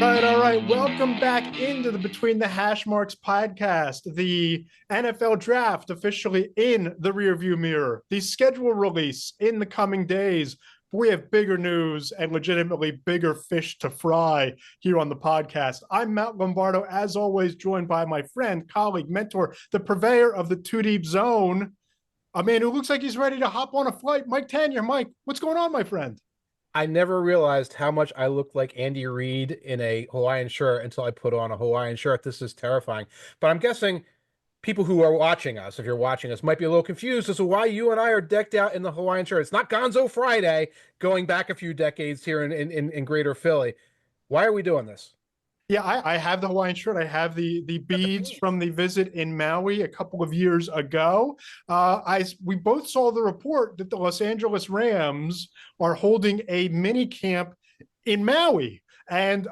All right. Welcome back into the Between the Hash Marks podcast. The NFL draft officially in the rearview mirror. The schedule release in the coming days. We have bigger news and legitimately bigger fish to fry here on the podcast. I'm Matt Lombardo, as always, joined by my friend, colleague, mentor, the purveyor of the Two Deep Zone, a man who looks like he's ready to hop on a flight, Mike Tanier. Mike, what's going on, my friend? I never realized how much I looked like Andy Reid in a Hawaiian shirt until I put on a Hawaiian shirt. This is terrifying. But I'm guessing people who are watching us, if you're watching us, might be a little confused as to why you and I are decked out in the Hawaiian shirt. It's not Gonzo Friday going back a few decades here in Greater Philly. Why are we doing this? Yeah, I have the Hawaiian shirt. I have the beads from the visit in Maui a couple of years ago. We both saw the report that the Los Angeles Rams are holding a mini camp in Maui, and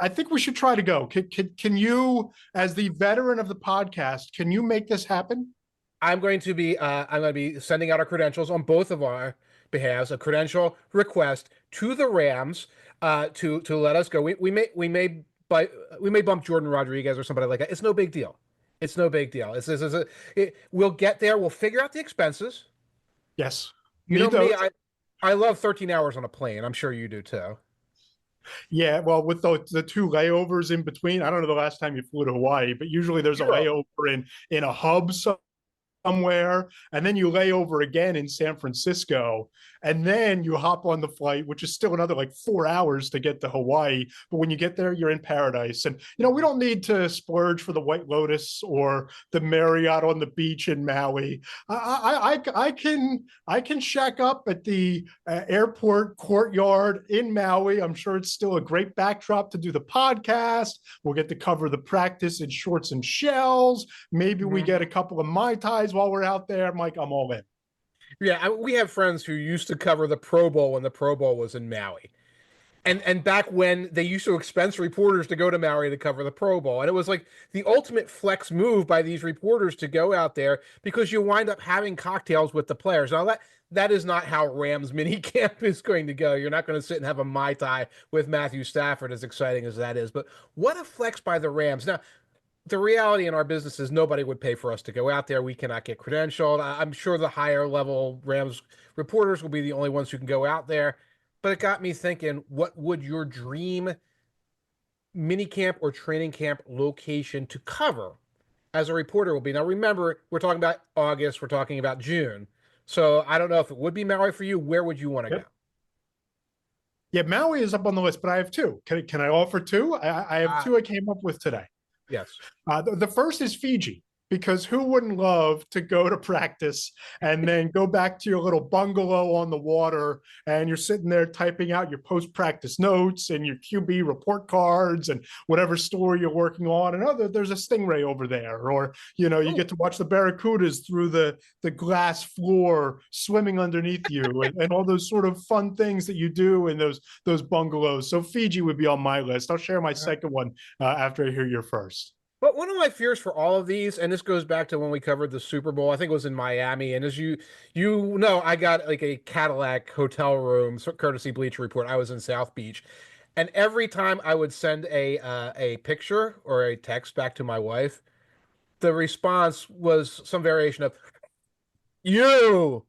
I think we should try to go. Can you, as the veteran of the podcast, can you make this happen? I'm going to be sending out our credentials on both of our behalves, a credential request to the Rams to let us go. We may bump Jordan Rodriguez or somebody like that. It's no big deal. It's no big deal. We'll get there. We'll figure out the expenses. Yes, You know need me, those. I love 13 hours on a plane. I'm sure you do too. Yeah, well, with the two layovers in between, I don't know the last time you flew to Hawaii, but usually there's a Zero. layover in a hub somewhere, and then you lay over again in San Francisco, and then you hop on the flight, which is still another like 4 hours to get to Hawaii. But when you get there, you're in paradise. And we don't need to splurge for the White Lotus or the Marriott on the beach in Maui. I can shack up at the airport courtyard in Maui. I'm sure it's still a great backdrop to do the podcast. We'll get to cover the practice in shorts and shells. Maybe we get a couple of Mai Tais while we're out there. Mike, I'm all in. Yeah, we have friends who used to cover the Pro Bowl when the Pro Bowl was in Maui. And back when they used to expense reporters to go to Maui to cover the Pro Bowl. And it was like the ultimate flex move by these reporters to go out there because you wind up having cocktails with the players. Now that is not how Rams mini camp is going to go. You're not going to sit and have a Mai Tai with Matthew Stafford, as exciting as that is. But what a flex by the Rams. Now, the reality in our business is nobody would pay for us to go out there. We cannot get credentialed. I'm sure the higher level Rams reporters will be the only ones who can go out there. But it got me thinking, what would your dream mini camp or training camp location to cover as a reporter will be? Now, remember, we're talking about August, we're talking about June. So I don't know if it would be Maui for you. Where would you want to go? Yep. Yeah, Maui is up on the list, but I have two. Can I offer two? I have two I came up with today. Yes. The first is Fiji, because who wouldn't love to go to practice and then go back to your little bungalow on the water, and you're sitting there typing out your post-practice notes and your QB report cards and whatever story you're working on. And there's a stingray over there, or you get to watch the barracudas through the glass floor swimming underneath you, and all those sort of fun things that you do in those bungalows. So Fiji would be on my list. I'll share my second one after I hear your first. But one of my fears for all of these, and this goes back to when we covered the Super Bowl, I think it was in Miami, and as you know, I got like a Cadillac hotel room, courtesy Bleacher Report. I was in South Beach, and every time I would send a picture or a text back to my wife, the response was some variation of "You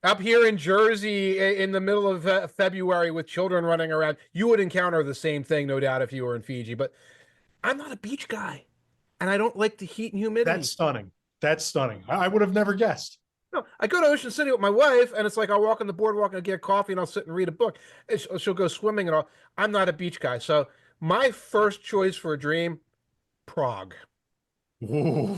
up here in Jersey in the middle of February with children running around." You would encounter the same thing, no doubt, if you were in Fiji. But I'm not a beach guy. And I don't like the heat and That's humidity. stunning. That's stunning. I would have never guessed. No, I go to Ocean City with my wife, and it's like I'll walk on the boardwalk and get coffee, and I'll sit and read a book. And she'll go swimming and all. I'm not a beach guy, so my first choice for a dream, Prague. Ooh.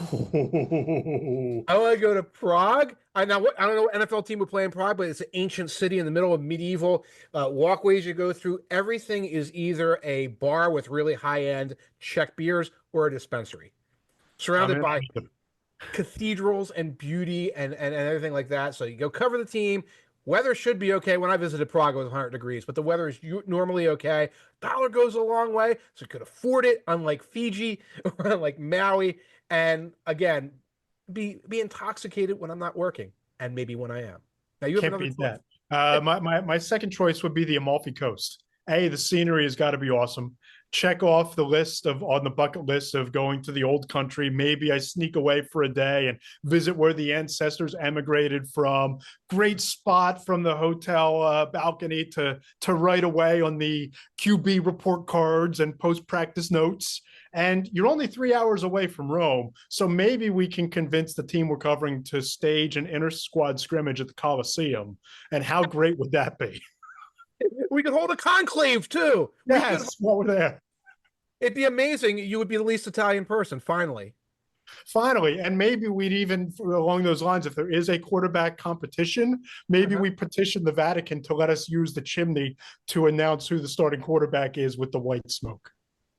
I want to go to Prague. I don't know what NFL team would play in Prague, but it's an ancient city in the middle of medieval walkways you go through. Everything is either a bar with really high end Czech beers or a dispensary, surrounded by cathedrals and beauty and everything like that. So you go cover the team. Weather should be okay. When I visited Prague, it was 100 degrees, but the weather is normally okay. Dollar goes a long way, so you could afford it, unlike Fiji or unlike Maui. And again, be intoxicated when I'm not working, and maybe when I am. Now you have Can't another beat choice. that. My second choice would be the Amalfi Coast. The scenery has got to be awesome. check off the list of on the bucket list of going to the old country. Maybe I sneak away for a day and visit where the ancestors emigrated from. Great spot from the hotel balcony to right away on the QB report cards and post-practice notes. And you're only 3 hours away from Rome. So maybe we can convince the team we're covering to stage an inter-squad scrimmage at the Coliseum. And how great would that be? We could hold a conclave too. Yes, while we're there. It'd be amazing. You would be the least Italian person, finally. Finally, and maybe we'd even, along those lines, if there is a quarterback competition, maybe we petition the Vatican to let us use the chimney to announce who the starting quarterback is with the white smoke.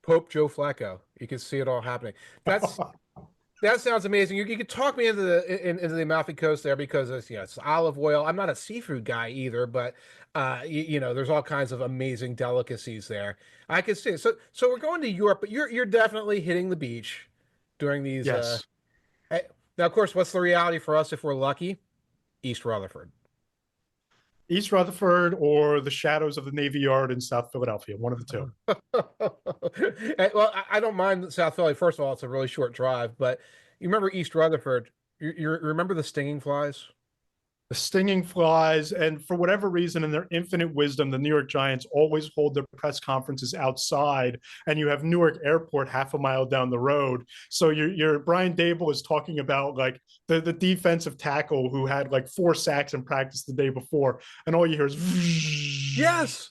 Pope Joe Flacco. You can see it all happening. That sounds amazing. You could talk me into the Amalfi Coast there because it's olive oil. I'm not a seafood guy either, but there's all kinds of amazing delicacies there. I can see it. So we're going to Europe, but you're definitely hitting the beach during these. Yes. Now, of course, what's the reality for us if we're lucky? East Rutherford. East Rutherford or the shadows of the Navy Yard in South Philadelphia, one of the two. Well, I don't mind South Philly. First of all, it's a really short drive, but you remember East Rutherford. You remember the stinging flies? The stinging flies, and for whatever reason, in their infinite wisdom, the New York Giants always hold their press conferences outside, and you have Newark Airport half a mile down the road. So your Brian Dable is talking about like the defensive tackle who had like 4 sacks in practice the day before, and all you hear is yes.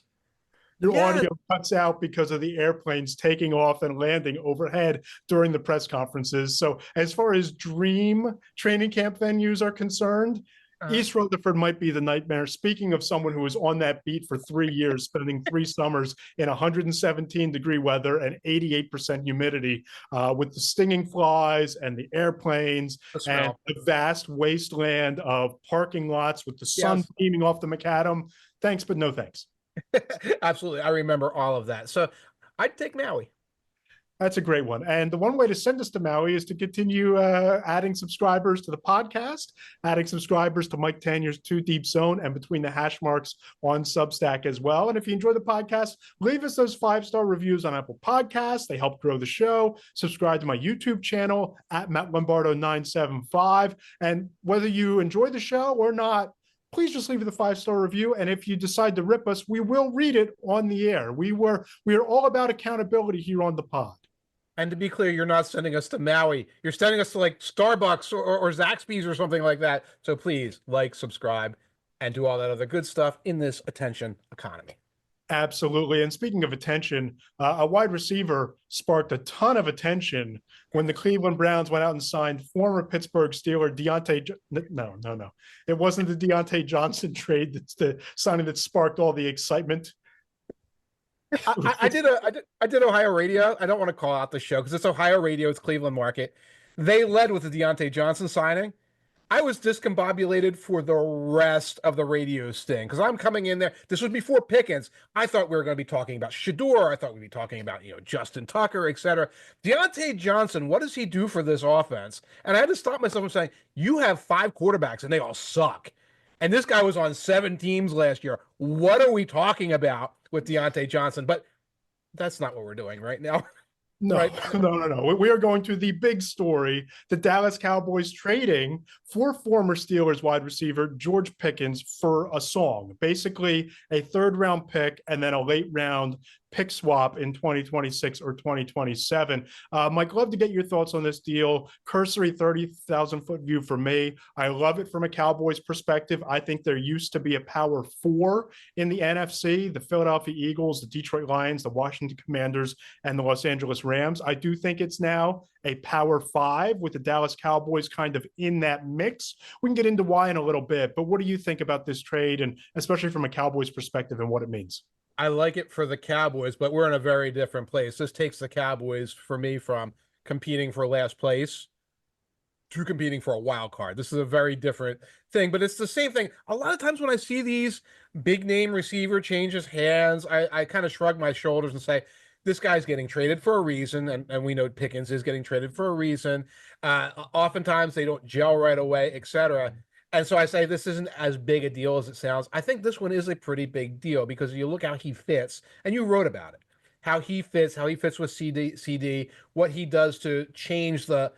Your audio cuts out because of the airplanes taking off and landing overhead during the press conferences. So as far as dream training camp venues are concerned, East Rutherford might be the nightmare. Speaking of someone who was on that beat for 3 years, spending 3 summers in 117-degree weather and 88% humidity, with the stinging flies and the airplanes and the vast wasteland of parking lots with the sun beaming off the macadam. Thanks, but no thanks. Absolutely. I remember all of that. So I'd take Maui. That's a great one. And the one way to send us to Maui is to continue adding subscribers to the podcast, adding subscribers to Mike Tanier's Too Deep Zone and Between the Hash Marks on Substack as well. And if you enjoy the podcast, leave us those 5-star reviews on Apple Podcasts. They help grow the show. Subscribe to my YouTube channel at Matt Lombardo 975. And whether you enjoy the show or not, please just leave it a 5-star review. And if you decide to rip us, we will read it on the air. We are all about accountability here on the pod. And to be clear, you're not sending us to Maui. You're sending us to like Starbucks or Zaxby's or something like that. So please like, subscribe, and do all that other good stuff in this attention economy. Absolutely. And speaking of attention, a wide receiver sparked a ton of attention when the Cleveland Browns went out and signed former Pittsburgh Steeler Deontay. No. It wasn't the Deontay Johnson trade. That's the signing that sparked all the excitement. I did Ohio radio. I don't want to call out the show because it's Ohio radio. It's Cleveland market. They led with the Deontay Johnson signing. I was discombobulated for the rest of the radio sting because I'm coming in there. This was before Pickens. I thought we were going to be talking about Shador. I thought we'd be talking about, Justin Tucker, etc. Deontay Johnson, what does he do for this offense? And I had to stop myself from saying, you have 5 quarterbacks and they all suck. And this guy was on 7 teams last year. What are we talking about with Deontay Johnson? But that's not what we're doing right now. No, right. No. We are going to the big story, the Dallas Cowboys trading for former Steelers wide receiver George Pickens for a song, basically a 3rd-round pick and then a late-round pick swap in 2026 or 2027. Mike, love to get your thoughts on this deal. Cursory 30,000-foot view for me. I love it from a Cowboys perspective. I think there used to be a power 4 in the NFC, the Philadelphia Eagles, the Detroit Lions, the Washington Commanders, and the Los Angeles Rams. I do think it's now a power 5 with the Dallas Cowboys kind of in that mix. We can get into why in a little bit, but what do you think about this trade, and especially from a Cowboys perspective and what it means? I like it for the Cowboys, but we're in a very different place. This takes the Cowboys, for me, from competing for last place to competing for a wild card. This is a very different thing, but it's the same thing. A lot of times when I see these big name receiver changes hands, I kind of shrug my shoulders and say, this guy's getting traded for a reason, and we know Pickens is getting traded for a reason. Oftentimes they don't gel right away, etc. And so I say this isn't as big a deal as it sounds. I think this one is a pretty big deal because you look how he fits, and you wrote about it. how he fits with CD, what he does to change the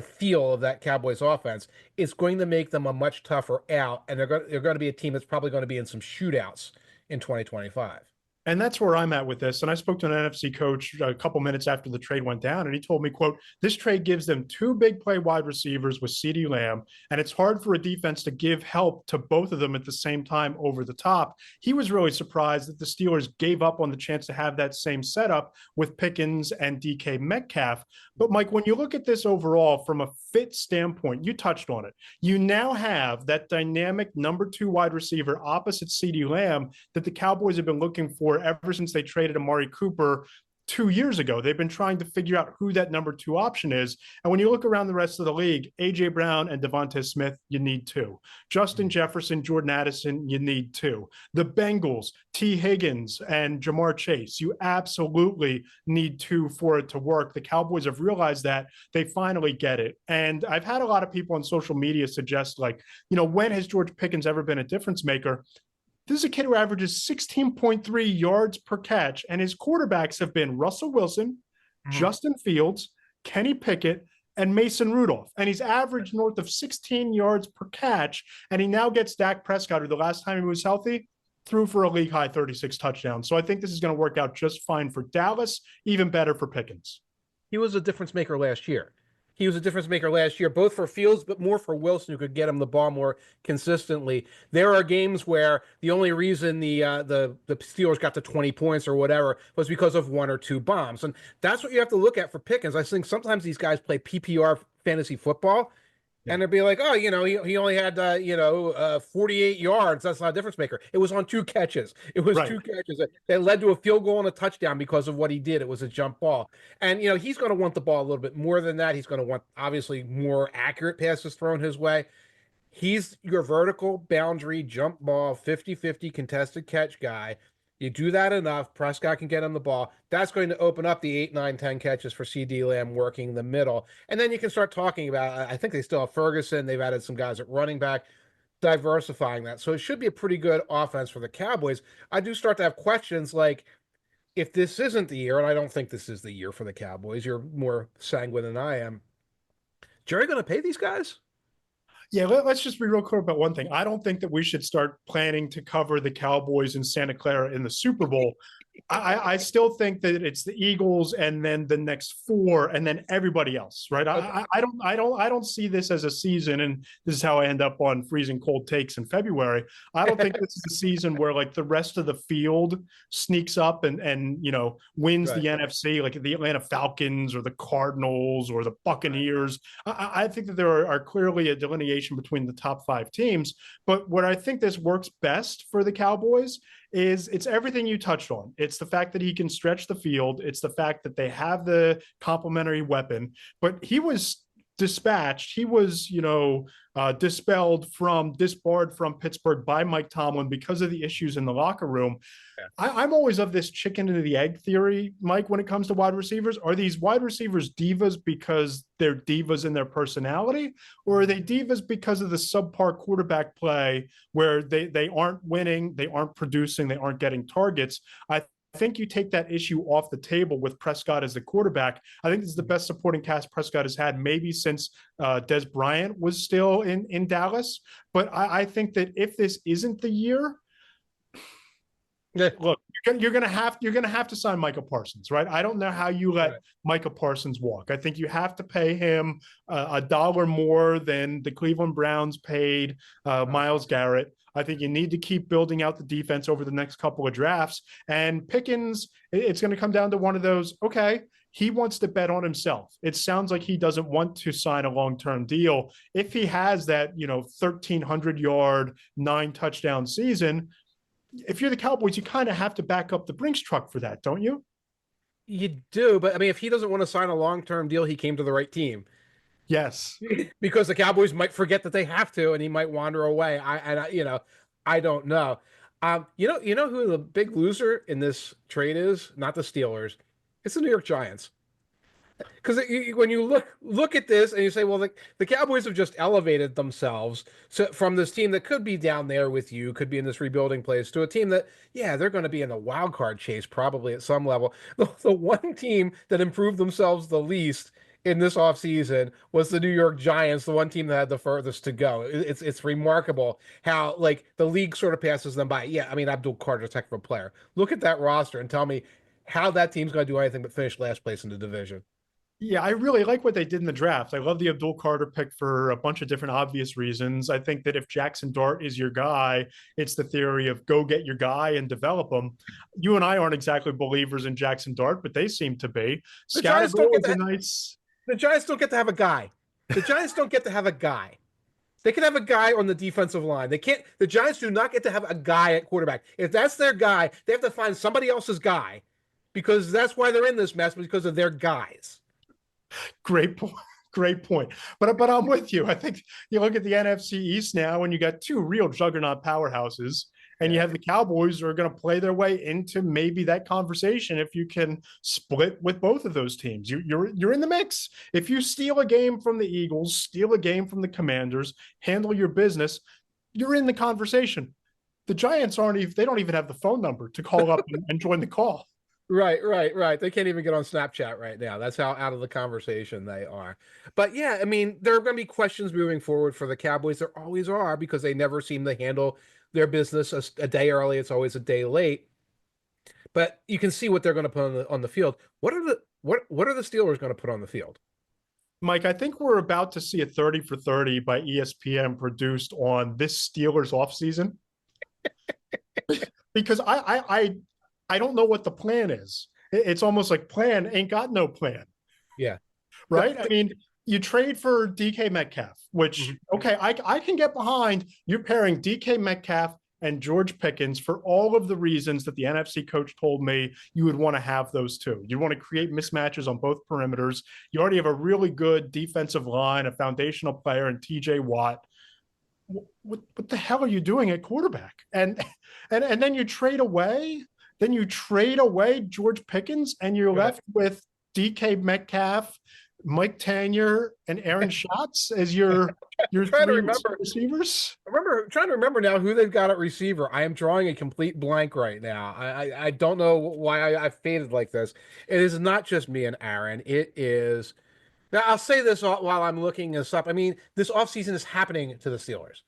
feel of that Cowboys offense, is going to make them a much tougher out, and they're going to be a team that's probably going to be in some shootouts in 2025. And that's where I'm at with this. And I spoke to an NFC coach a couple minutes after the trade went down, and he told me, quote, this trade gives them two big play wide receivers with CeeDee Lamb, and it's hard for a defense to give help to both of them at the same time over the top. He was really surprised that the Steelers gave up on the chance to have that same setup with Pickens and DK Metcalf. But Mike, when you look at this overall from a fit standpoint, you touched on it. You now have that dynamic number 2 wide receiver opposite CeeDee Lamb that the Cowboys have been looking for ever since they traded Amari Cooper 2 years ago. They've been trying to figure out who that number 2 option is. And when you look around the rest of the league, A.J. Brown and Devonta Smith, you need 2. Justin Jefferson, Jordan Addison, you need 2. The Bengals, T. Higgins and Jamar Chase, you absolutely need 2 for it to work. The Cowboys have realized that. They finally get it. And I've had a lot of people on social media suggest, like, when has George Pickens ever been a difference maker? This is a kid who averages 16.3 yards per catch, and his quarterbacks have been Russell Wilson, Justin Fields, Kenny Pickett, and Mason Rudolph. And he's averaged north of 16 yards per catch, and he now gets Dak Prescott, who the last time he was healthy, threw for a league-high 36 touchdowns. So I think this is going to work out just fine for Dallas, even better for Pickens. He was a difference maker last year. He was a difference maker last year, both for Fields, but more for Wilson, who could get him the ball more consistently. There are games where the only reason the Steelers got to 20 points or whatever was because of 1 or 2 bombs. And that's what you have to look at for Pickens. I think sometimes these guys play PPR fantasy football, and they'd be like, oh, he only had 48 yards. That's not a difference maker. It was on 2 catches. It was right. 2 catches that led to a field goal and a touchdown because of what he did. It was a jump ball. And, he's going to want the ball a little bit more than that. He's going to want, obviously, more accurate passes thrown his way. He's your vertical boundary jump ball, 50-50 contested catch guy. You do that enough, Prescott can get him the ball. That's going to open up the 8, 9, 10 catches for CeeDee Lamb working the middle. And then you can start talking about, I think they still have Ferguson. They've added some guys at running back, diversifying that. So it should be a pretty good offense for the Cowboys. I do start to have questions like, if this isn't the year, and I don't think this is the year for the Cowboys, you're more sanguine than I am, Jerry going to pay these guys? Yeah, let's just be real clear about one thing. I don't think that we should start planning to cover the Cowboys in Santa Clara in the Super Bowl. I still think that it's the Eagles and then the next 4 and then everybody else, right? Okay. I don't see this as a season, and this is how I end up on freezing cold takes in February. I don't think this is a season where like the rest of the field sneaks up and wins right. The NFC, like the Atlanta Falcons or the Cardinals or the Buccaneers. I think that there are clearly a delineation between the top 5 teams, but what I think this works best for the Cowboys is it's everything you touched on. It's the fact that he can stretch the field. It's the fact that they have the complementary weapon, but he was dispatched. He was, disbarred from Pittsburgh by Mike Tomlin because of the issues in the locker room. Yeah. I'm always of this chicken and the egg theory, Mike, when it comes to wide receivers. Are these wide receivers divas because they're divas in their personality, or are they divas because of the subpar quarterback play where they aren't winning, they aren't producing, they aren't getting targets? I think you take that issue off the table with Prescott as the quarterback. I think this is the best supporting cast Prescott has had maybe since Des Bryant was still in Dallas. But I think that if this isn't the year, look, you're gonna have to sign Micah Parsons, right? I don't know how you let Micah Parsons walk. I think you have to pay him $1 more than the Cleveland Browns paid Myles Garrett. I think you need to keep building out the defense over the next couple of drafts. And Pickens, it's going to come down to one of those, okay, he wants to bet on himself. It sounds like he doesn't want to sign a long-term deal. If he has that, 1,300-yard, 9-touchdown season, if you're the Cowboys, you kind of have to back up the Brinks truck for that, don't you? You do, but I mean, if he doesn't want to sign a long-term deal, he came to the right team. Yes, because the Cowboys might forget that they have to, and he might wander away. I don't know. You know who the big loser in this trade is? Not the Steelers. It's the New York Giants. Because when you look at this and you say, well, the Cowboys have just elevated themselves from this team that could be down there with you, could be in this rebuilding place, to a team that, yeah, they're going to be in the wild card chase probably at some level. The one team that improved themselves the least in this offseason was the New York Giants, the one team that had the furthest to go. It's remarkable how like the league sort of passes them by. Yeah, I mean Abdul Carter's a heck of a player. Look at that roster and tell me how that team's going to do anything but finish last place in the division. Yeah, I really like what they did in the draft. I love the Abdul Carter pick for a bunch of different obvious reasons. I think that if Jackson Dart is your guy, it's the theory of go get your guy and develop him. You and I aren't exactly believers in Jackson Dart, but they seem to be. The Giants don't Scatterville get is a to nice. the Giants don't get to have a guy. The Giants don't get to have a guy. They can have a guy on the defensive line. They can't. The Giants do not get to have a guy at quarterback. If that's their guy, they have to find somebody else's guy, because that's why they're in this mess, because of their guys. Great point. Great point. But I'm with you. I think you look at the NFC East now, and you got two real juggernaut powerhouses, and you Yeah. have the Cowboys who are going to play their way into maybe that conversation if you can split with both of those teams. You're in the mix. If you steal a game from the Eagles, steal a game from the Commanders, handle your business, you're in the conversation. The Giants aren't even. They don't even have the phone number to call up and join the call. Right. They can't even get on Snapchat right now. That's how out of the conversation they are. But yeah, I mean, there are going to be questions moving forward for the Cowboys. There always are, because they never seem to handle their business a day early. It's always a day late. But you can see what they're going to put on the field. What are the Steelers going to put on the field? Mike, I think we're about to see a 30 for 30 by ESPN produced on this Steelers offseason, because I don't know what the plan is. It's almost like plan ain't got no plan, Yeah. right? I mean, you trade for DK Metcalf, which, okay, I can get behind you pairing DK Metcalf and George Pickens for all of the reasons that the NFC coach told me you would want to have those two. You want to create mismatches on both perimeters. You already have a really good defensive line, a foundational player in TJ Watt. What the hell are you doing at quarterback? And then you trade away. Then you trade away George Pickens, and you're left with DK Metcalf, Mike Tanier, and Aaron Schatz as your Trying to three remember. receivers. Trying to remember now who they've got at receiver. I am drawing a complete blank right now. I don't know why I faded like this. It is not just me and Aaron. It is. Now, I'll say this while I'm looking this up. I mean, this offseason is happening to the Steelers.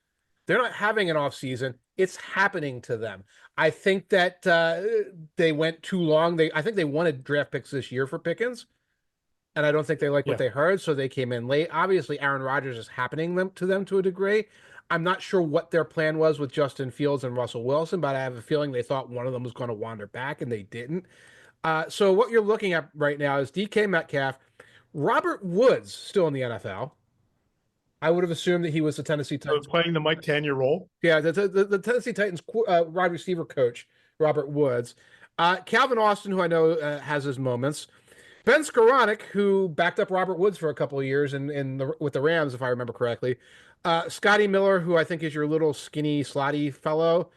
They're not having an offseason. It's happening to them. I think that they went too long. I think they wanted draft picks this year for Pickens, and I don't think they like what Yeah. they heard, so they came in late. Obviously, Aaron Rodgers is happening to them to a degree. I'm not sure what their plan was with Justin Fields and Russell Wilson, but I have a feeling they thought one of them was going to wander back, and they didn't. So what you're looking at right now is DK Metcalf, Robert Woods, still in the NFL. I would have assumed that he was the Tennessee So Titans. playing the Mike Tanier role. Yeah, the Tennessee Titans wide receiver coach, Robert Woods. Calvin Austin, who I know has his moments. Ben Skoranek, who backed up Robert Woods for a couple of years with the Rams, if I remember correctly. Scotty Miller, who I think is your little skinny, slotty fellow.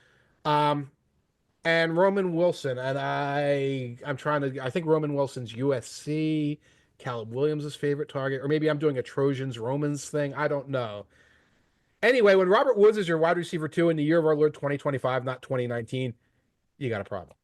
And Roman Wilson. And I think Roman Wilson's USC. Caleb Williams' favorite target. Or maybe I'm doing a Trojans Romans thing. I don't know. Anyway, when Robert Woods is your wide receiver two in the year of our Lord 2025, not 2019, you got a problem.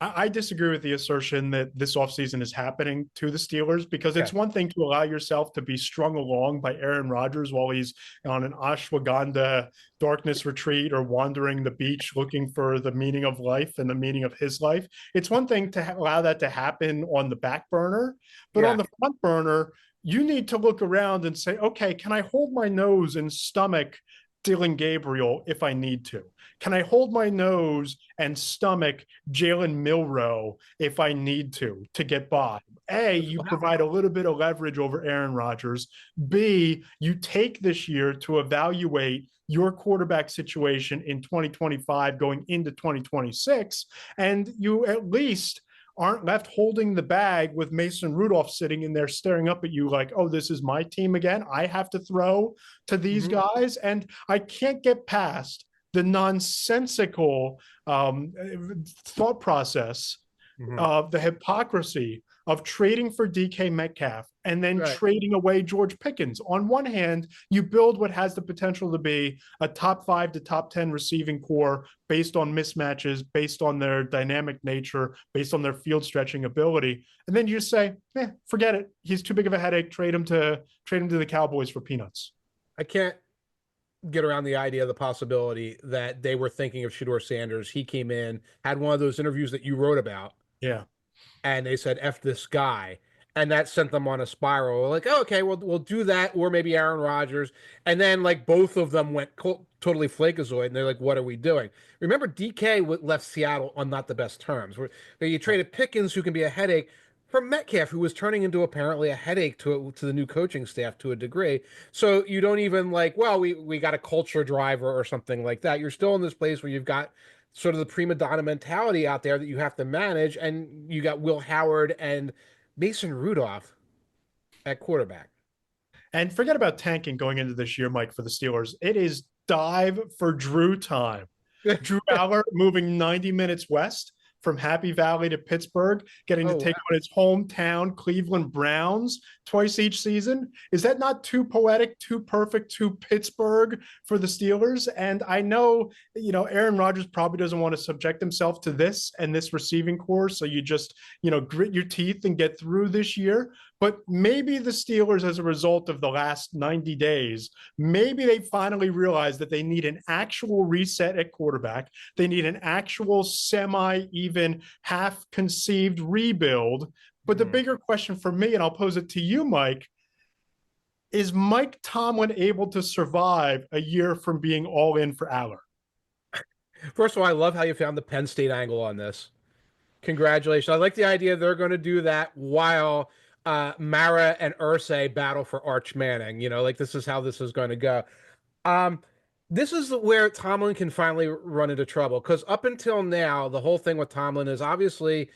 I disagree with the assertion that this offseason is happening to the Steelers, because it's Yeah. one thing to allow yourself to be strung along by Aaron Rodgers while he's on an ashwagandha darkness retreat or wandering the beach looking for the meaning of life and the meaning of his life. It's one thing to allow that to happen on the back burner, but Yeah. on the front burner, you need to look around and say, okay, can I hold my nose and stomach Dylan Gabriel if I need to? Can I hold my nose and stomach Jalen Milrow if I need to get by? A, you provide a little bit of leverage over Aaron Rodgers. B, you take this year to evaluate your quarterback situation in 2025 going into 2026, and you at least aren't left holding the bag with Mason Rudolph sitting in there staring up at you like, oh, this is my team again. I have to throw to these guys. And I can't get past the nonsensical thought process Mhm. The hypocrisy of trading for DK Metcalf and then Right. trading away George Pickens. On one hand, you build what has the potential to be a top 5 to top 10 receiving core based on mismatches, based on their dynamic nature, based on their field stretching ability. And then you just say, forget it. He's too big of a headache. Trade him to the Cowboys for peanuts. I can't get around the idea of the possibility that they were thinking of Shedeur Sanders. He came in, had one of those interviews that you wrote about, Yeah. and they said F this guy, and that sent them on a spiral. Like, oh, okay, we'll do that, or maybe Aaron Rodgers, and then like both of them went totally flakeazoid, and they're like, what are we doing? Remember, DK left Seattle on not the best terms. Where you traded Pickens, who can be a headache, for Metcalf, who was turning into apparently a headache to the new coaching staff to a degree. So you don't even like, well, we got a culture driver or something like that. You're still in this place where you've got sort of the prima donna mentality out there that you have to manage, and you got Will Howard and Mason Rudolph at quarterback. And forget about tanking going into this year, Mike, for the Steelers. It is dive for Drew time. Drew Aller moving 90 minutes west from Happy Valley to Pittsburgh, getting to Oh, take wow. on his hometown Cleveland Browns twice each season. Is that not too poetic, too perfect, too Pittsburgh for the Steelers? And I know, Aaron Rodgers probably doesn't want to subject himself to this and this receiving core. So you just, grit your teeth and get through this year. But maybe the Steelers, as a result of the last 90 days, maybe they finally realize that they need an actual reset at quarterback. They need an actual semi-even, half-conceived rebuild. But the bigger question for me, and I'll pose it to you, Mike, is Mike Tomlin able to survive a year from being all in for Aller? First of all, I love how you found the Penn State angle on this. Congratulations. I like the idea they're going to do that while Mara and Ursay battle for Arch Manning. Like this is how this is going to go. Um, this is where Tomlin can finally run into trouble because up until now, the whole thing with Tomlin is obviously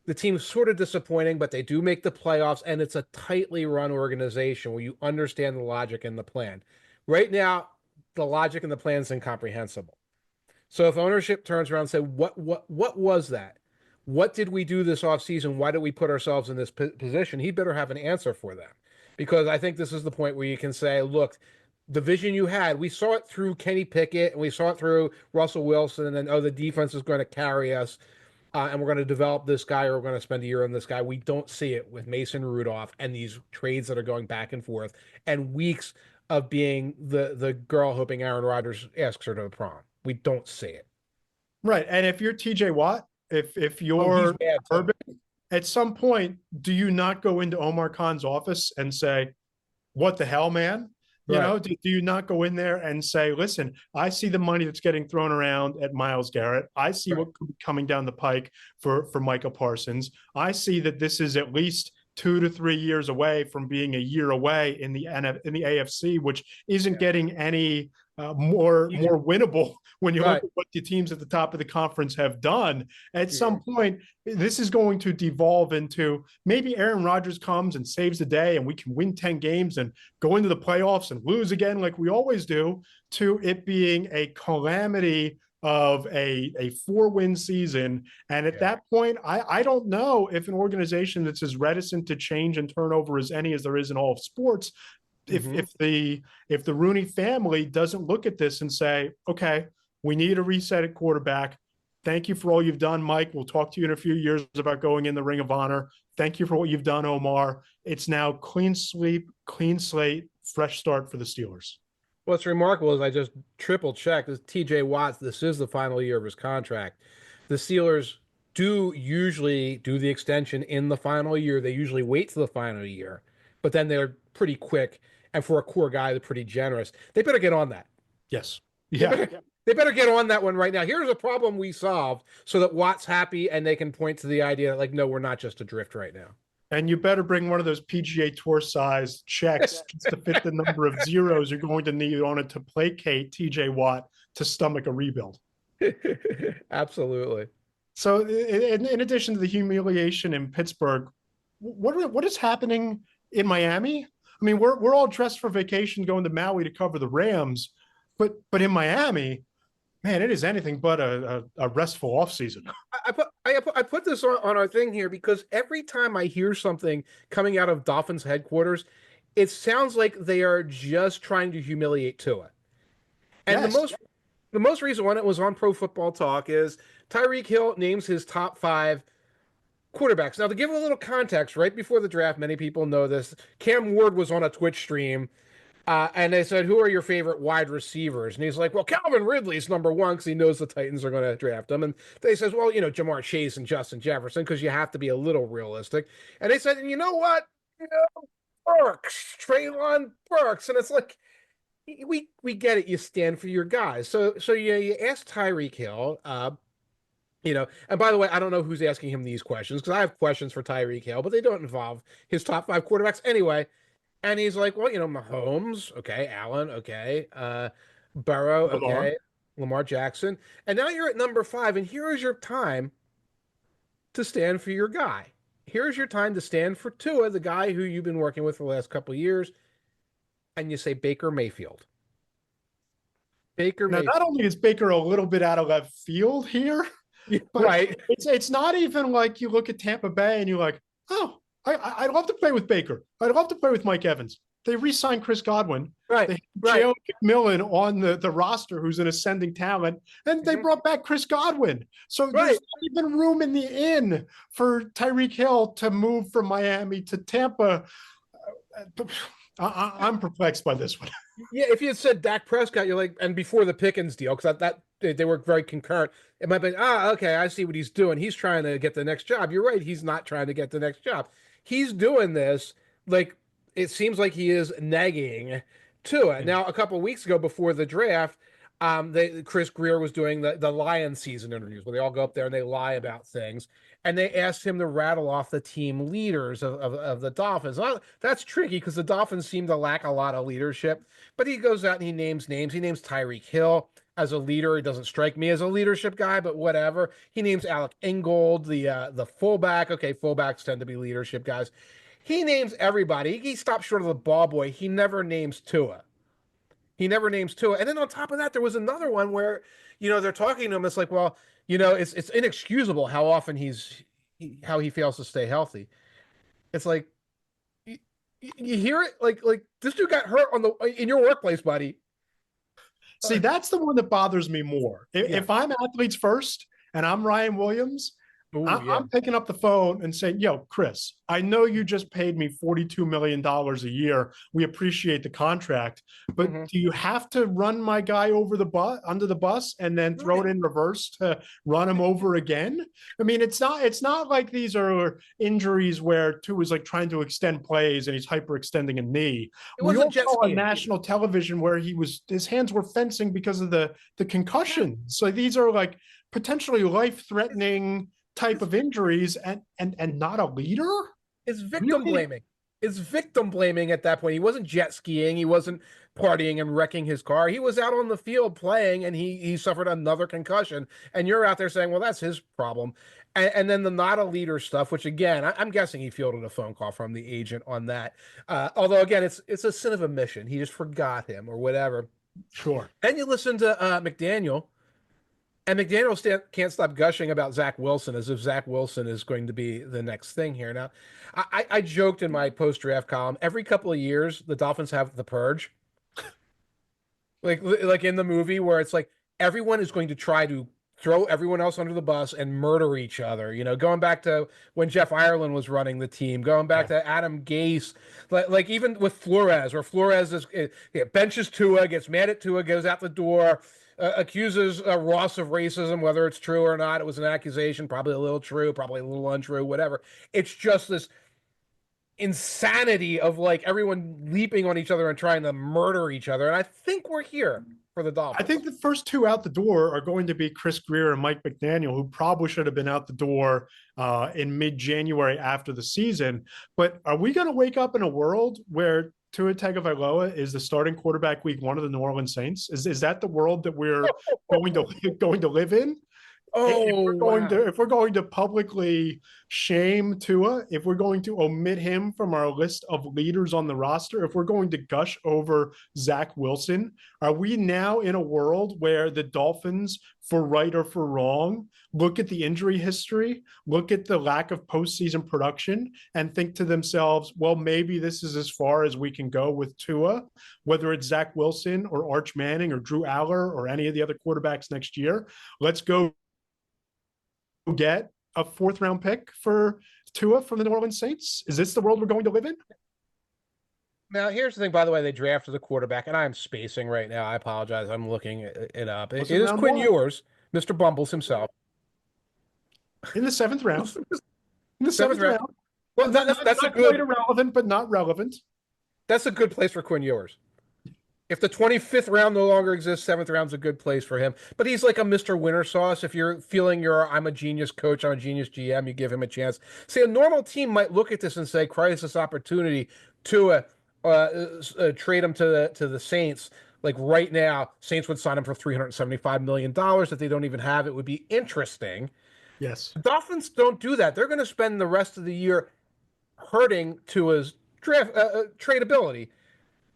the team's sort of disappointing, but they do make the playoffs, and it's a tightly run organization where you understand the logic and the plan. Right now, the logic and the plan is incomprehensible. So if ownership turns around and say, what was that? What did we do this offseason? Why did we put ourselves in this position? He better have an answer for them. Because I think this is the point where you can say, look, the vision you had, we saw it through Kenny Pickett and we saw it through Russell Wilson, and then, the defense is going to carry us. And we're going to develop this guy, or we're going to spend a year on this guy. We don't see it with Mason Rudolph and these trades that are going back and forth and weeks of being the girl hoping Aaron Rodgers asks her to the prom. We don't see it. Right. And if you're TJ Watt, if Oh, he's you're mad too. Urban, at some point, do you not go into Omar Khan's office and say, what the hell, man? Right. Do you not go in there and say, listen, I see the money that's getting thrown around at Myles Garrett. I see Right. what could be coming down the pike for Micah Parsons. I see that this is at least 2 to 3 years away from being a year away in the AFC, which isn't getting any more winnable when you look Right. at what the teams at the top of the conference have done. At some point, this is going to devolve into maybe Aaron Rodgers comes and saves the day and we can win 10 games and go into the playoffs and lose again like we always do, to it being a calamity of a 4-win season. And at that point, I don't know if an organization that's as reticent to change and turnover as any as there is in all of sports, if the Rooney family doesn't look at this and say, okay, we need a reset at quarterback. Thank you for all you've done, Mike. We'll talk to you in a few years about going in the Ring of Honor. Thank you for what you've done, Omar. It's now clean sweep, clean slate, fresh start for the Steelers. What's remarkable is I just triple checked. This TJ Watts, this is the final year of his contract. The Steelers do usually do the extension in the final year. They usually wait till the final year, but then they're pretty quick. And for a core guy, they're pretty generous. They better get on that. Yes. They Yeah. better get on that one right now. Here's a problem we solved so that Watt's happy and they can point to the idea that, like, no, we're not just adrift right now. And you better bring one of those PGA Tour size checks just to fit the number of zeros you're going to need on it to placate TJ Watt to stomach a rebuild. Absolutely. So in addition to the humiliation in Pittsburgh, what is happening in Miami? I mean, we're all dressed for vacation going to Maui to cover the Rams, but in Miami, man, it is anything but a restful offseason. I put this on our thing here because every time I hear something coming out of Dolphins headquarters, it sounds like they are just trying to humiliate Tua. And Yes. the most recent one, it was on Pro Football Talk, is Tyreek Hill names his top 5 quarterbacks. Now, to give a little context, right before the draft, many people know this. Cam Ward was on a Twitch stream, and they said, "Who are your favorite wide receivers?" And he's like, "Well, Calvin Ridley's number one because he knows the Titans are going to draft him." And they says, "Well, Jamar Chase and Justin Jefferson because you have to be a little realistic." And they said, "And you know what? Burks, Traylon Burks," and it's like, we get it. You stand for your guys. So you ask Tyreek Hill. And by the way, I don't know who's asking him these questions because I have questions for Tyreek Hill, but they don't involve his top 5 quarterbacks anyway. And he's like, well, Mahomes, okay, Allen, okay, Burrow, Lamar. okay, Lamar Jackson, and now you're at number 5, and here is your time to stand for your guy. Here's your time to stand for Tua, the guy who you've been working with for the last couple of years, and you say Baker Mayfield. Baker Now, Mayfield. not only is Baker a little bit out of left field here, but Right. it's not even like you look at Tampa Bay and you're like, oh, I'd love to play with Baker. I'd love to play with Mike Evans. They re-signed Chris Godwin. Right. They had Right. Jalen McMillan on the roster, who's an ascending talent, and they brought back Chris Godwin. So there's not even room in the inn for Tyreek Hill to move from Miami to Tampa. I'm perplexed by this one. Yeah, if you had said Dak Prescott, you're like, and before the Pickens deal, because that they were very concurrent, it might be, okay, I see what he's doing. He's trying to get the next job. You're right, he's not trying to get the next job. He's doing this, like, it seems like he is negging to it. Now, a couple of weeks ago before the draft, Chris Greer was doing the Lion season interviews where they all go up there and they lie about things. And they asked him to rattle off the team leaders of the Dolphins. Well, that's tricky because the Dolphins seem to lack a lot of leadership. But he goes out and he names names. He names Tyreek Hill as a leader. He doesn't strike me as a leadership guy, but whatever. He names Alec Ingold, the fullback. Okay, fullbacks tend to be leadership guys. He names everybody. He stops short of the ball boy. He never names Tua. He never names Tua. And then on top of that, there was another one where, they're talking to him. It's like, well, it's inexcusable how often how he fails to stay healthy. It's like, you hear it like this dude got hurt in your workplace, buddy. See, that's the one that bothers me more. If I'm athletes first and I'm Ryan Williams, I'm picking up the phone and saying, yo, Chris, I know you just paid me $42 million a year. We appreciate the contract, but do you have to run my guy under the bus and then throw it in reverse to run him over again? I mean, it's not like these are injuries where Tua is like trying to extend plays and he's hyperextending a knee. We all saw on national television where his hands were fencing because of the concussion. So these are like potentially life-threatening type of injuries and not a leader. It's victim blaming. It's victim blaming at that point. He wasn't jet skiing. He wasn't partying and wrecking his car. He was out on the field playing and he suffered another concussion. And you're out there saying, well, that's his problem. And then the not a leader stuff, which again, I'm guessing he fielded a phone call from the agent on that. Although again, it's a sin of omission. He just forgot him or whatever. Sure. And you listen to McDaniel. And McDaniel can't stop gushing about Zach Wilson as if Zach Wilson is going to be the next thing here. Now, I joked in my post-draft column, every couple of years, the Dolphins have the purge. like in the movie where it's like everyone is going to try to throw everyone else under the bus and murder each other. Going back to when Jeff Ireland was running the team, going back to Adam Gase, like even with Flores, where Flores benches Tua, gets mad at Tua, goes out the door, accuses Ross of racism, whether it's true or not. It was an accusation, probably a little true, probably a little untrue, whatever. It's just this insanity of like everyone leaping on each other and trying to murder each other. And I think we're here for the Dolphins. I think the first two out the door are going to be Chris Greer and Mike McDaniel, who probably should have been out the door in mid-January after the season. But are we going to wake up in a world where Tua Tagovailoa is the starting quarterback week 1 of the New Orleans Saints? Is that the world that we're going to live in? wow. If we're going to publicly shame Tua, if we're going to omit him from our list of leaders on the roster, if we're going to gush over Zach Wilson, are we now in a world where the Dolphins, for right or for wrong, look at the injury history, look at the lack of postseason production, and think to themselves, well, maybe this is as far as we can go with Tua, whether it's Zach Wilson or Arch Manning or Drew Aller or any of the other quarterbacks next year. Let's go get a fourth round pick for Tua from the New Orleans Saints? Is this the world we're going to live in? Now, here's the thing, by the way, they drafted the quarterback, and I'm spacing right now. I apologize. I'm looking it up. It Was it is round Quinn one? Ewers, Mr. Bumbles himself. In the seventh round. In the Seventh seventh round. round. Well, that's a not quite good irrelevant, but not relevant. that's a good place for Quinn Ewers. If the 25th round no longer exists, seventh round's a good place for him. But he's like a Mr. Winner sauce. If you're feeling I'm a genius coach, I'm a genius GM, you give him a chance. See, a normal team might look at this and say, crisis opportunity to trade him to the Saints. Like right now, Saints would sign him for $375 million that they don't even have. It would be interesting. Yes. The Dolphins don't do that. They're going to spend the rest of the year hurting Tua's draft tradability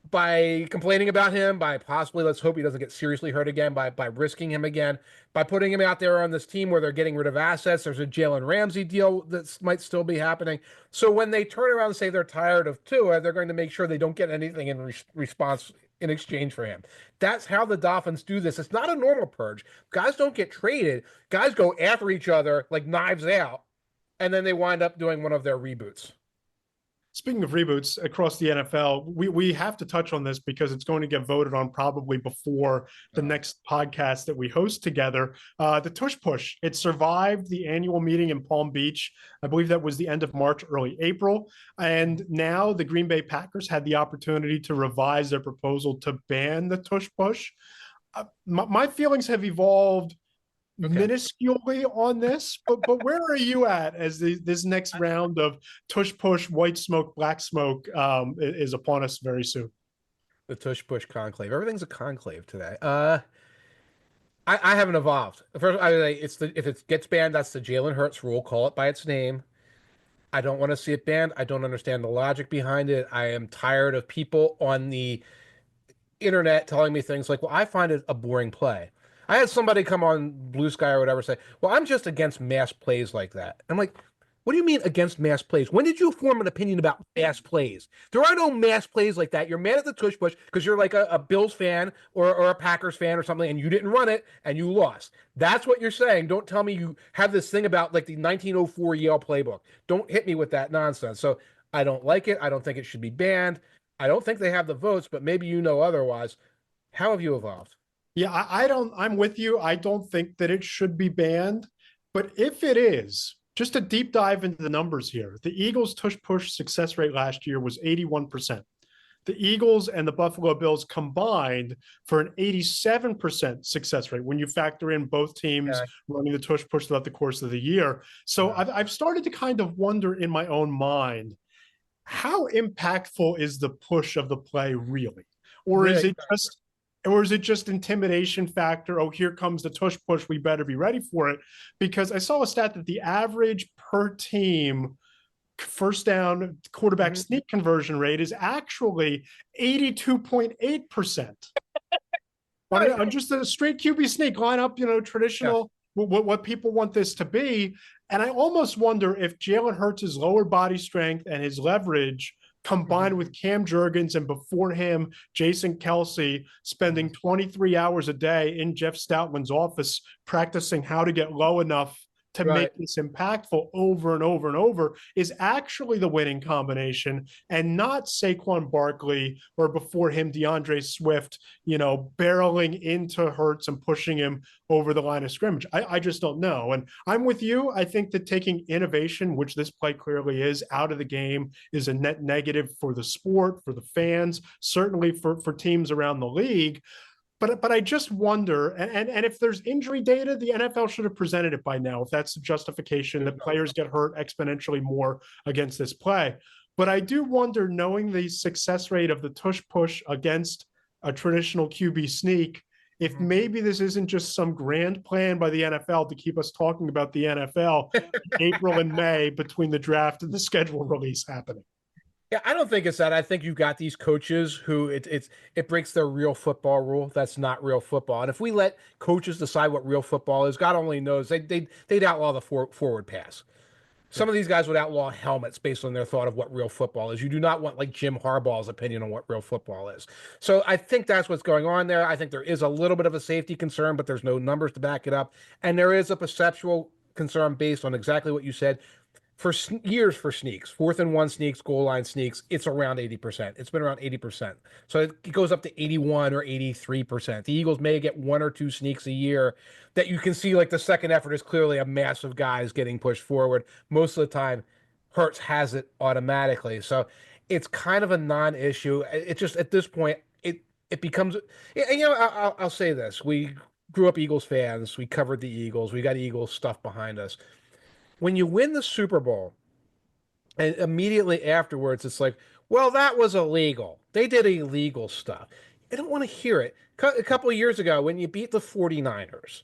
by complaining about him, by possibly, let's hope he doesn't get seriously hurt again, by risking him again, by putting him out there on this team where they're getting rid of assets. There's a Jalen Ramsey deal that might still be happening. So when they turn around and say they're tired of Tua, they're going to make sure they don't get anything in response in exchange for him. That's how the Dolphins do this. It's not a normal purge. Guys don't get traded. Guys go after each other like knives out, and then they wind up doing one of their reboots. Speaking of reboots across the NFL, we have to touch on this because it's going to get voted on probably before the next podcast that we host together. The Tush Push, it survived the annual meeting in Palm Beach. I believe that was the end of March, early April. And now the Green Bay Packers had the opportunity to revise their proposal to ban the Tush Push. My feelings have evolved minusculely on this, but where are you at as this next round of tush push, white smoke, black smoke is upon us very soon? The tush push conclave. Everything's a conclave today. I haven't evolved. First, if it gets banned, that's the Jalen Hurts rule. Call it by its name. I don't want to see it banned. I don't understand the logic behind it. I am tired of people on the internet telling me things like, well, I find it a boring play. I had somebody come on Blue Sky or whatever say, well, I'm just against mass plays like that. I'm like, what do you mean against mass plays? When did you form an opinion about mass plays? There are no mass plays like that. You're mad at the tush push because you're like a Bills fan or a Packers fan or something, and you didn't run it and you lost. That's what you're saying. Don't tell me you have this thing about like the 1904 Yale playbook. Don't hit me with that nonsense. So I don't like it. I don't think it should be banned. I don't think they have the votes, but maybe you know otherwise. How have you evolved? Yeah, I don't, I'm with you. I don't think that it should be banned, but if it is, just a deep dive into the numbers here. The Eagles' tush push success rate last year was 81%. The Eagles and the Buffalo Bills combined for an 87% success rate when you factor in both teams running the tush push throughout the course of the year. So I've started to kind of wonder in my own mind, how impactful is the push of the play really? Or is it just intimidation factor? Oh, here comes the tush push. We better be ready for it. Because I saw a stat that the average per team first down quarterback sneak conversion rate is actually 82.8%. On just a straight QB sneak, line up, traditional, what people want this to be. And I almost wonder if Jalen Hurts' lower body strength and his leverage combined with Cam Jurgens and before him, Jason Kelsey, spending 23 hours a day in Jeff Stoutland's office practicing how to get low enough to make this impactful over and over and over is actually the winning combination, and not Saquon Barkley or before him DeAndre Swift, barreling into Hurts and pushing him over the line of scrimmage. I just don't know. And I'm with you. I think that taking innovation, which this play clearly is, out of the game is a net negative for the sport, for the fans, certainly for teams around the league. But I just wonder, and if there's injury data, the NFL should have presented it by now, if that's the justification that players get hurt exponentially more against this play. But I do wonder, knowing the success rate of the tush push against a traditional QB sneak, if maybe this isn't just some grand plan by the NFL to keep us talking about the NFL in April and May between the draft and the schedule release happening. Yeah, I don't think it's that. I think you've got these coaches who it breaks their real football rule. That's not real football. And if we let coaches decide what real football is, God only knows they'd outlaw the forward pass. Some of these guys would outlaw helmets based on their thought of what real football is. You do not want like Jim Harbaugh's opinion on what real football is. So I think that's what's going on there. I think there is a little bit of a safety concern, but there's no numbers to back it up. And there is a perceptual concern based on exactly what you said. For years for sneaks, 4th and 1 sneaks, goal line sneaks, it's around 80%. It's been around 80%. So it goes up to 81 or 83%. The Eagles may get 1 or 2 sneaks a year that you can see like the second effort is clearly a mass of guys getting pushed forward. Most of the time, Hurts has it automatically. So it's kind of a non-issue. It just, at this point, it becomes, and I'll say this. We grew up Eagles fans. We covered the Eagles. We got Eagles stuff behind us. When you win the Super Bowl, and immediately afterwards, it's like, well, that was illegal. They did illegal stuff. I don't want to hear it. A couple of years ago, when you beat the 49ers,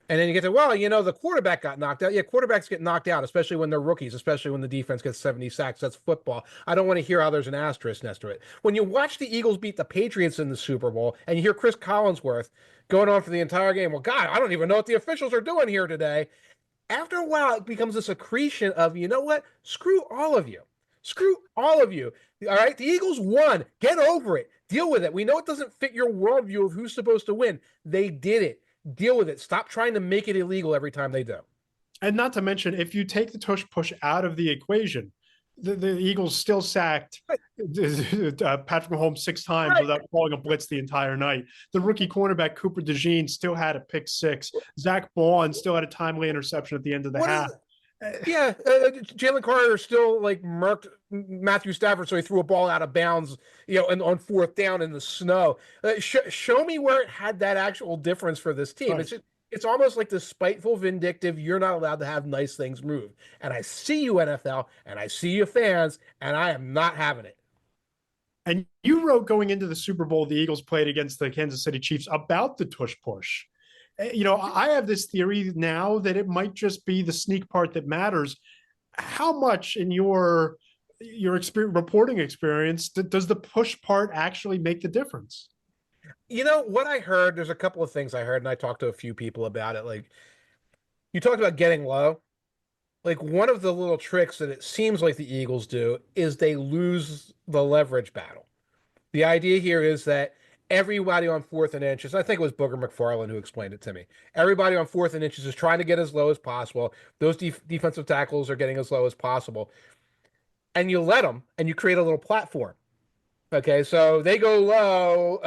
and then you get to, well, the quarterback got knocked out. Yeah, quarterbacks get knocked out, especially when they're rookies, especially when the defense gets 70 sacks. That's football. I don't want to hear how there's an asterisk next to it. When you watch the Eagles beat the Patriots in the Super Bowl, and you hear Chris Collinsworth going on for the entire game, well, God, I don't even know what the officials are doing here today. After a while, it becomes a secretion of, you know what? Screw all of you. Screw all of you. All right? The Eagles won. Get over it. Deal with it. We know it doesn't fit your worldview of who's supposed to win. They did it. Deal with it. Stop trying to make it illegal every time they do. And not to mention, if you take the tush push out of the equation, the Eagles still sacked Patrick Mahomes 6 times without calling a blitz the entire night. The rookie cornerback Cooper DeJean still had a pick 6. Zach Bond still had a timely interception at the end of the half. Jalen Carter still like murked Matthew Stafford, so he threw a ball out of bounds, and on 4th down in the snow. Show me where it had that actual difference for this team. Right. It's almost like the spiteful, vindictive, you're not allowed to have nice things move. And I see you, NFL, and I see you fans, and I am not having it. And you wrote going into the Super Bowl, the Eagles played against the Kansas City Chiefs about the tush push. I have this theory now that it might just be the sneak part that matters. How much in your reporting experience does the push part actually make the difference? What I heard, there's a couple of things I heard, and I talked to a few people about it. Like, you talked about getting low. Like, one of the little tricks that it seems like the Eagles do is they lose the leverage battle. The idea here is that everybody on 4th and inches, I think it was Booger McFarland who explained it to me. Everybody on 4th and inches is trying to get as low as possible. Those defensive tackles are getting as low as possible. And you let them, and you create a little platform. Okay, so they go low,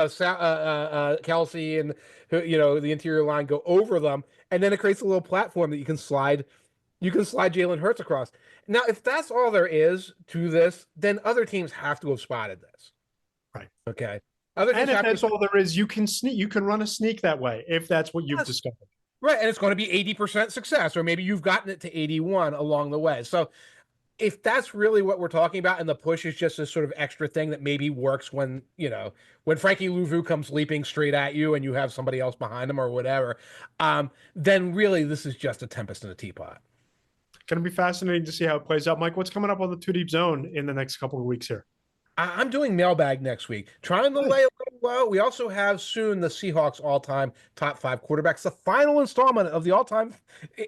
Kelsey and the interior line go over them, and then it creates a little platform that you can slide Jalen Hurts across. Now, if that's all there is to this, then other teams have to have spotted this. Right. Okay. And if that's all there is, you can run a sneak that way if that's what you've discovered. Right, and it's going to be 80% success, or maybe you've gotten it to 81 along the way. So if that's really what we're talking about, and the push is just a sort of extra thing that maybe works when Frankie Louvu comes leaping straight at you and you have somebody else behind him or whatever, then really this is just a tempest in a teapot. Going to be fascinating to see how it plays out. Mike, what's coming up on the 2 Deep Zone in the next couple of weeks here? I'm doing mailbag next week, trying to lay a little low. We also have soon the Seahawks all-time top 5 quarterbacks, the final installment of the all-time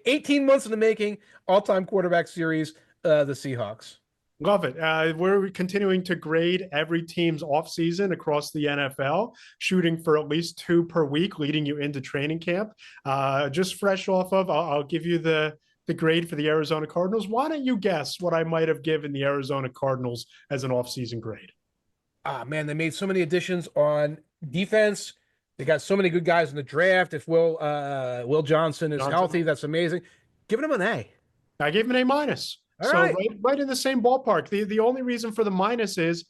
18 months in the making all-time quarterback series. The Seahawks. Love it. We're continuing to grade every team's offseason across the NFL, shooting for at least 2 per week, leading you into training camp. Just fresh off of, I'll give you the grade for the Arizona Cardinals. Why don't you guess what I might have given the Arizona Cardinals as an offseason grade? Man, they made so many additions on defense. They got so many good guys in the draft. If Will Johnson is healthy, that's amazing. Giving him an A. I gave him an A-. So right in the same ballpark. The only reason for the minus is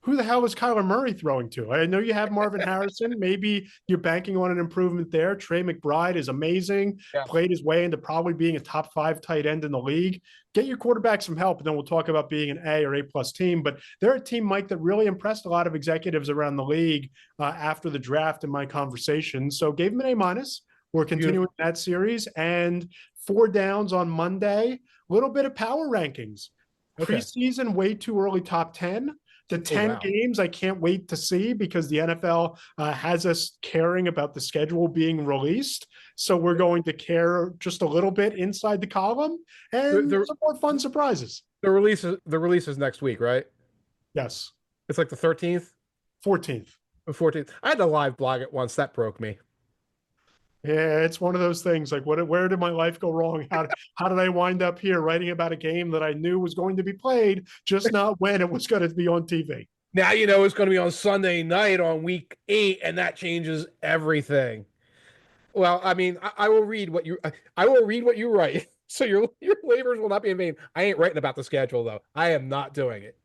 who the hell is Kyler Murray throwing to? I know you have Marvin Harrison. Maybe you're banking on an improvement there. Trey McBride is amazing, Yeah. played his way into probably being a top 5 tight end in the league. Get your quarterback some help, and then we'll talk about being an A or A plus team. But they're a team, Mike, that really impressed a lot of executives around the league after the draft in my conversation. So gave them an A minus. We're continuing that series, and 4 downs on Monday. A little bit of power rankings. Okay. Preseason, way too early top 10. The 10 games I can't wait to see because the NFL has us caring about the schedule being released. So we're going to care just a little bit inside the column and some more fun surprises. The release is next week, right? Yes. It's like the 13th? 14th. The 14th. I had to live blog it once. That broke me. Yeah, it's one of those things like, where did my life go wrong? How did I wind up here writing about a game that I knew was going to be played, just not when it was going to be on TV? Now you know it's going to be on Sunday night on week 8, and that changes everything. Well, I mean, I will read what you write, so your labors will not be in vain. I ain't writing about the schedule though. I am not doing it.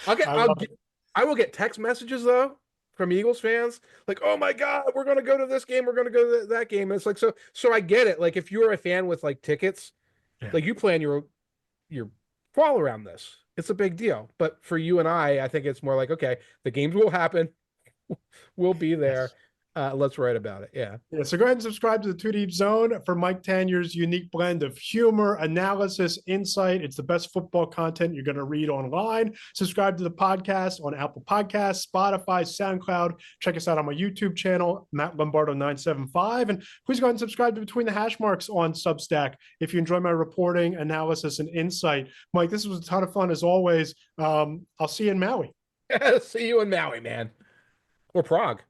I will get text messages though from Eagles fans, like, "Oh my God, we're going to go to this game. We're going to go to that game." And it's like, so I get it. Like, if you're a fan with like tickets, like you plan your fall around this. It's a big deal. But for you and I think it's more like, okay, the games will happen. We'll be there. Yes. Let's write about it. Yeah. So go ahead and subscribe to the Two Deep Zone for Mike Tanier's unique blend of humor, analysis, insight. It's the best football content you're going to read online. Subscribe to the podcast on Apple Podcasts, Spotify, SoundCloud. Check us out on my YouTube channel, Matt Lombardo 975. And please go ahead and subscribe to Between the Hash Marks on Substack if you enjoy my reporting, analysis, and insight. Mike, this was a ton of fun as always. I'll see you in Maui. See you in Maui, man. Or Prague.